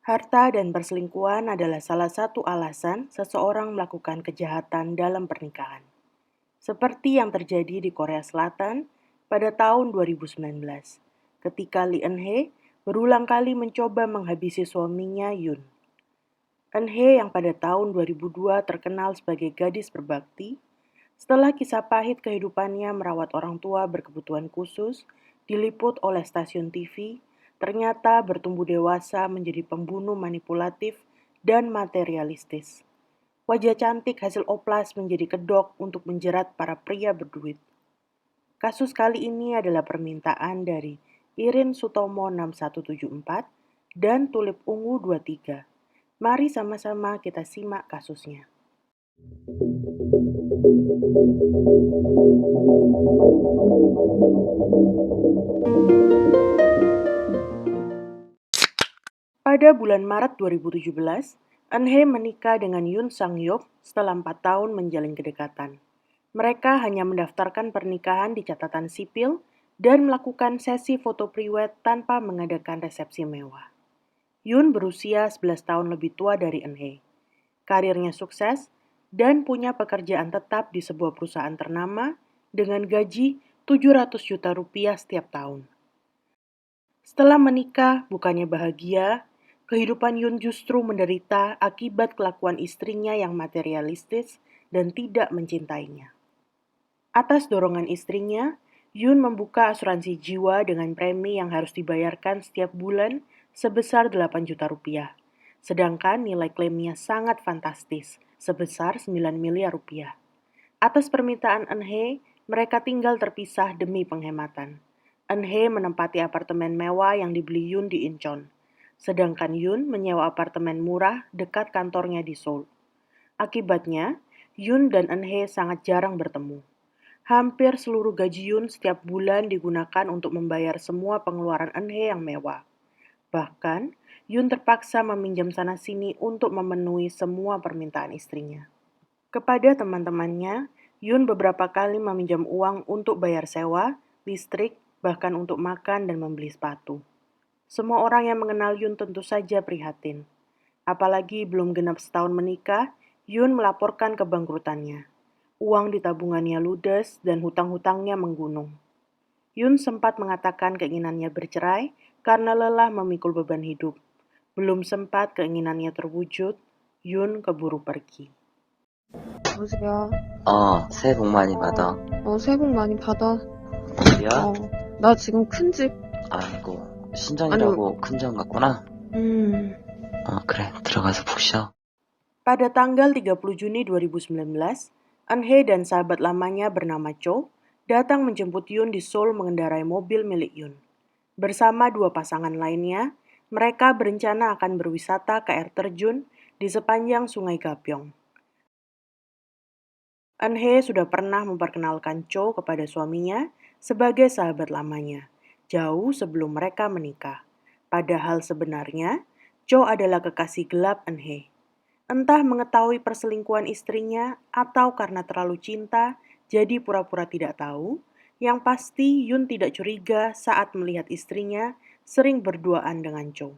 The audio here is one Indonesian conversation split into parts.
Harta dan perselingkuhan adalah salah satu alasan seseorang melakukan kejahatan dalam pernikahan. Seperti yang terjadi di Korea Selatan pada tahun 2019, ketika Lee Eun-hye berulang kali mencoba menghabisi suaminya Yoon. Eun-hye yang pada tahun 2002 terkenal sebagai gadis berbakti, setelah kisah pahit kehidupannya merawat orang tua berkebutuhan khusus, diliput oleh stasiun TV, ternyata bertumbuh dewasa menjadi pembunuh manipulatif dan materialistis. Wajah cantik hasil oplas menjadi kedok untuk menjerat para pria berduit. Kasus kali ini adalah permintaan dari Irin Sutomo 6174 dan Tulip Ungu 23. Mari sama-sama kita simak kasusnya. Pada bulan Maret 2017, Eun-hye menikah dengan Yoon Sang-yeop setelah 4 tahun menjalin kedekatan. Mereka hanya mendaftarkan pernikahan di catatan sipil dan melakukan sesi foto priwet tanpa mengadakan resepsi mewah. Yoon berusia 11 tahun lebih tua dari Eun-hye. Karirnya sukses dan punya pekerjaan tetap di sebuah perusahaan ternama dengan gaji 700 juta rupiah setiap tahun. Setelah menikah, bukannya bahagia, kehidupan Yoon justru menderita akibat kelakuan istrinya yang materialistis dan tidak mencintainya. Atas dorongan istrinya, Yoon membuka asuransi jiwa dengan premi yang harus dibayarkan setiap bulan sebesar 8 juta rupiah. Sedangkan nilai klaimnya sangat fantastis, sebesar 9 miliar rupiah. Atas permintaan Eun-hye, mereka tinggal terpisah demi penghematan. Eun-hye menempati apartemen mewah yang dibeli Yoon di Incheon. Sedangkan Yoon menyewa apartemen murah dekat kantornya di Seoul. Akibatnya, Yoon dan Eun-hye sangat jarang bertemu. Hampir seluruh gaji Yoon setiap bulan digunakan untuk membayar semua pengeluaran Eun-hye yang mewah. Bahkan, Yoon terpaksa meminjam sana-sini untuk memenuhi semua permintaan istrinya. Kepada teman-temannya, Yoon beberapa kali meminjam uang untuk bayar sewa, listrik, bahkan untuk makan dan membeli sepatu. Semua orang yang mengenal Yoon tentu saja prihatin. Apalagi belum genap setahun menikah, Yoon melaporkan kebangkrutannya. Uang di tabungannya ludes dan hutang-hutangnya menggunung. Yoon sempat mengatakan keinginannya bercerai karena lelah memikul beban hidup. Belum sempat keinginannya terwujud, Yoon keburu pergi. 여보세요? 새해 복 많이 받아. 새해 복 많이 받아. 어디야? 나 지금 큰 집. 아이고, 신정이라고 큰 점 같구나. 그래, 들어가서 푹 쉬어. Pada tanggal 30 Juni 2019, Eun-hye dan sahabat lamanya bernama Cho datang menjemput Yoon di Seoul mengendarai mobil milik Yoon. Bersama dua pasangan lainnya, mereka berencana akan berwisata ke air terjun di sepanjang Sungai Gapyeong. Eun-hye sudah pernah memperkenalkan Cho kepada suaminya sebagai sahabat lamanya, jauh sebelum mereka menikah. Padahal sebenarnya, Cho adalah kekasih gelap Eun-hye. Entah mengetahui perselingkuhan istrinya atau karena terlalu cinta, jadi pura-pura tidak tahu, yang pasti Yoon tidak curiga saat melihat istrinya sering berduaan dengan Cho.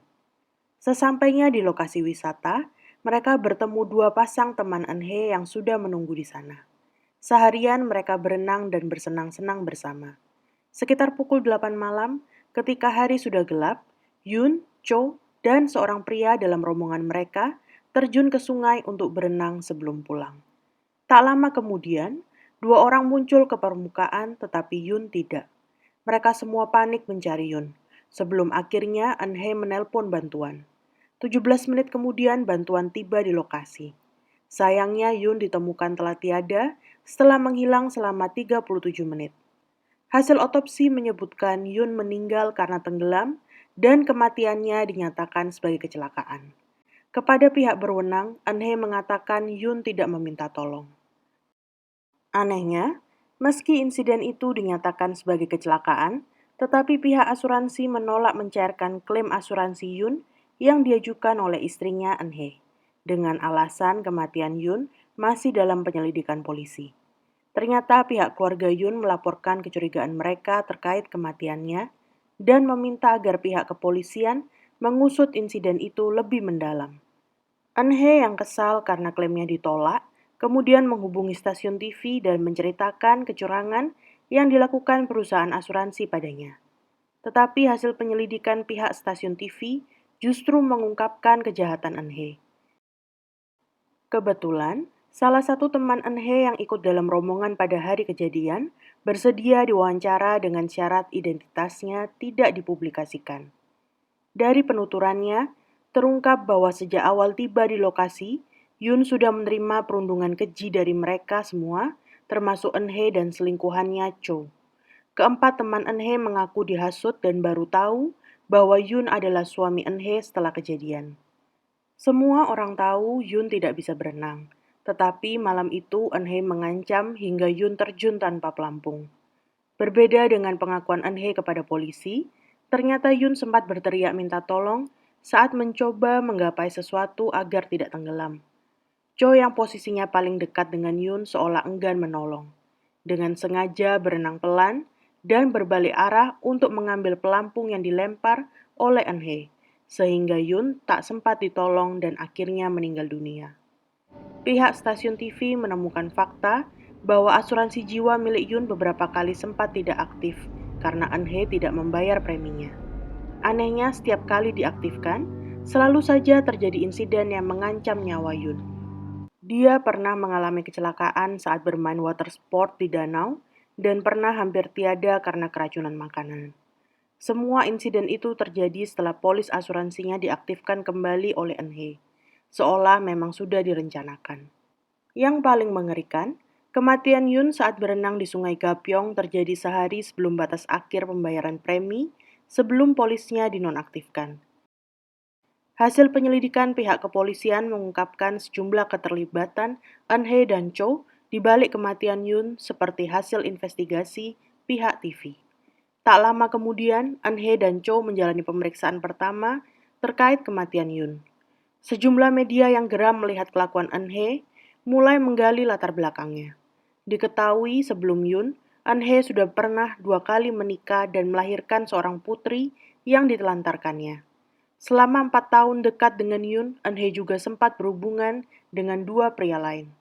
Sesampainya di lokasi wisata, mereka bertemu dua pasang teman Eun-hye yang sudah menunggu di sana. Seharian mereka berenang dan bersenang-senang bersama. Sekitar pukul 8 malam, ketika hari sudah gelap, Yoon, Cho, dan seorang pria dalam rombongan mereka terjun ke sungai untuk berenang sebelum pulang. Tak lama kemudian, dua orang muncul ke permukaan tetapi Yoon tidak. Mereka semua panik mencari Yoon, sebelum akhirnya Eun-hye menelpon bantuan. 17 menit kemudian bantuan tiba di lokasi. Sayangnya Yoon ditemukan telah tiada setelah menghilang selama 37 menit. Hasil otopsi menyebutkan Yoon meninggal karena tenggelam dan kematiannya dinyatakan sebagai kecelakaan. Kepada pihak berwenang, Eun-hye mengatakan Yoon tidak meminta tolong. Anehnya, meski insiden itu dinyatakan sebagai kecelakaan, tetapi pihak asuransi menolak mencairkan klaim asuransi Yoon yang diajukan oleh istrinya Eun-hye, dengan alasan kematian Yoon masih dalam penyelidikan polisi. Ternyata pihak keluarga Yoon melaporkan kecurigaan mereka terkait kematiannya dan meminta agar pihak kepolisian mengusut insiden itu lebih mendalam. Eun-hye yang kesal karena klaimnya ditolak, kemudian menghubungi stasiun TV dan menceritakan kecurangan yang dilakukan perusahaan asuransi padanya. Tetapi hasil penyelidikan pihak stasiun TV justru mengungkapkan kejahatan Eun-hye. Kebetulan, salah satu teman Eun-hye yang ikut dalam rombongan pada hari kejadian bersedia diwawancara dengan syarat identitasnya tidak dipublikasikan. Dari penuturannya, terungkap bahwa sejak awal tiba di lokasi, Yoon sudah menerima perundungan keji dari mereka semua, termasuk Eun-hye dan selingkuhannya Cho. Keempat teman Eun-hye mengaku dihasut dan baru tahu bahwa Yoon adalah suami Eun-hye setelah kejadian. Semua orang tahu Yoon tidak bisa berenang, tetapi malam itu Eun-hye mengancam hingga Yoon terjun tanpa pelampung. Berbeda dengan pengakuan Eun-hye kepada polisi, ternyata Yoon sempat berteriak minta tolong saat mencoba menggapai sesuatu agar tidak tenggelam. Cho yang posisinya paling dekat dengan Yoon seolah enggan menolong, dengan sengaja berenang pelan dan berbalik arah untuk mengambil pelampung yang dilempar oleh Eun-hye, sehingga Yoon tak sempat ditolong dan akhirnya meninggal dunia. Pihak stasiun TV menemukan fakta bahwa asuransi jiwa milik Yoon beberapa kali sempat tidak aktif karena Eun-hye tidak membayar preminya. Anehnya, setiap kali diaktifkan, selalu saja terjadi insiden yang mengancam nyawa Yoon. Dia pernah mengalami kecelakaan saat bermain water sport di danau dan pernah hampir tiada karena keracunan makanan. Semua insiden itu terjadi setelah polis asuransinya diaktifkan kembali oleh Eun-hye, seolah memang sudah direncanakan. Yang paling mengerikan, kematian Yoon saat berenang di Sungai Gapyeong terjadi sehari sebelum batas akhir pembayaran premi sebelum polisnya dinonaktifkan. Hasil penyelidikan pihak kepolisian mengungkapkan sejumlah keterlibatan Eun-hye dan Cho di balik kematian Yoon seperti hasil investigasi pihak TV. Tak lama kemudian, Eun-hye dan Cho menjalani pemeriksaan pertama terkait kematian Yoon. Sejumlah media yang geram melihat kelakuan Eun-hye mulai menggali latar belakangnya. Diketahui sebelum Yoon, Eun-hye sudah pernah 2 kali menikah dan melahirkan seorang putri yang ditelantarkannya. Selama 4 tahun dekat dengan Yoon, Eun-hye juga sempat berhubungan dengan 2 pria lain.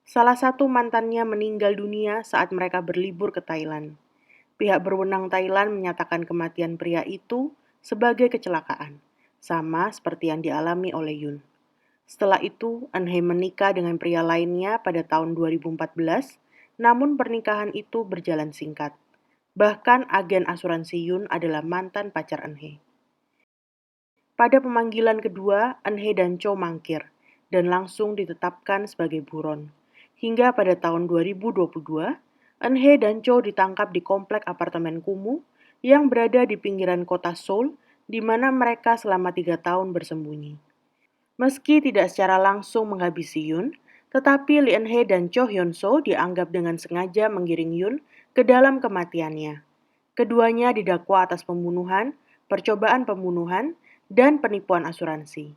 Salah satu mantannya meninggal dunia saat mereka berlibur ke Thailand. Pihak berwenang Thailand menyatakan kematian pria itu sebagai kecelakaan, sama seperti yang dialami oleh Yoon. Setelah itu, Eun-hye menikah dengan pria lainnya pada tahun 2014, namun pernikahan itu berjalan singkat. Bahkan agen asuransi Yoon adalah mantan pacar Eun-hye. Pada pemanggilan kedua, Eun-hye dan Cho mangkir dan langsung ditetapkan sebagai buron. Hingga pada tahun 2022, Eun-hye dan Cho ditangkap di komplek apartemen kumuh yang berada di pinggiran kota Seoul, di mana mereka selama 3 tahun bersembunyi. Meski tidak secara langsung menghabisi Yoon, tetapi Lee Eun-hye dan Cho Hyun-soo dianggap dengan sengaja menggiring Yoon ke dalam kematiannya. Keduanya didakwa atas pembunuhan, percobaan pembunuhan, dan penipuan asuransi.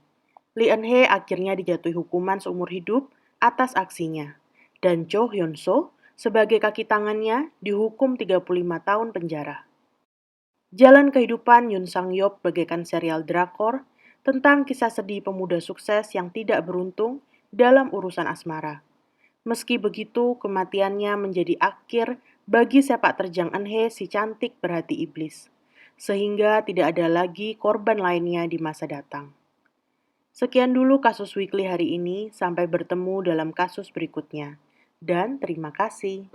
Lee Eun-hye akhirnya dijatuhi hukuman seumur hidup atas aksinya, dan Cho Hyun-soo sebagai kaki tangannya dihukum 35 tahun penjara. Jalan kehidupan Yoon Sang-yeop bagaikan serial drakor tentang kisah sedih pemuda sukses yang tidak beruntung dalam urusan asmara. Meski begitu, kematiannya menjadi akhir bagi sepak terjang Eun-hye si cantik berhati iblis, sehingga tidak ada lagi korban lainnya di masa datang. Sekian dulu kasus Weekly hari ini, sampai bertemu dalam kasus berikutnya. Dan terima kasih.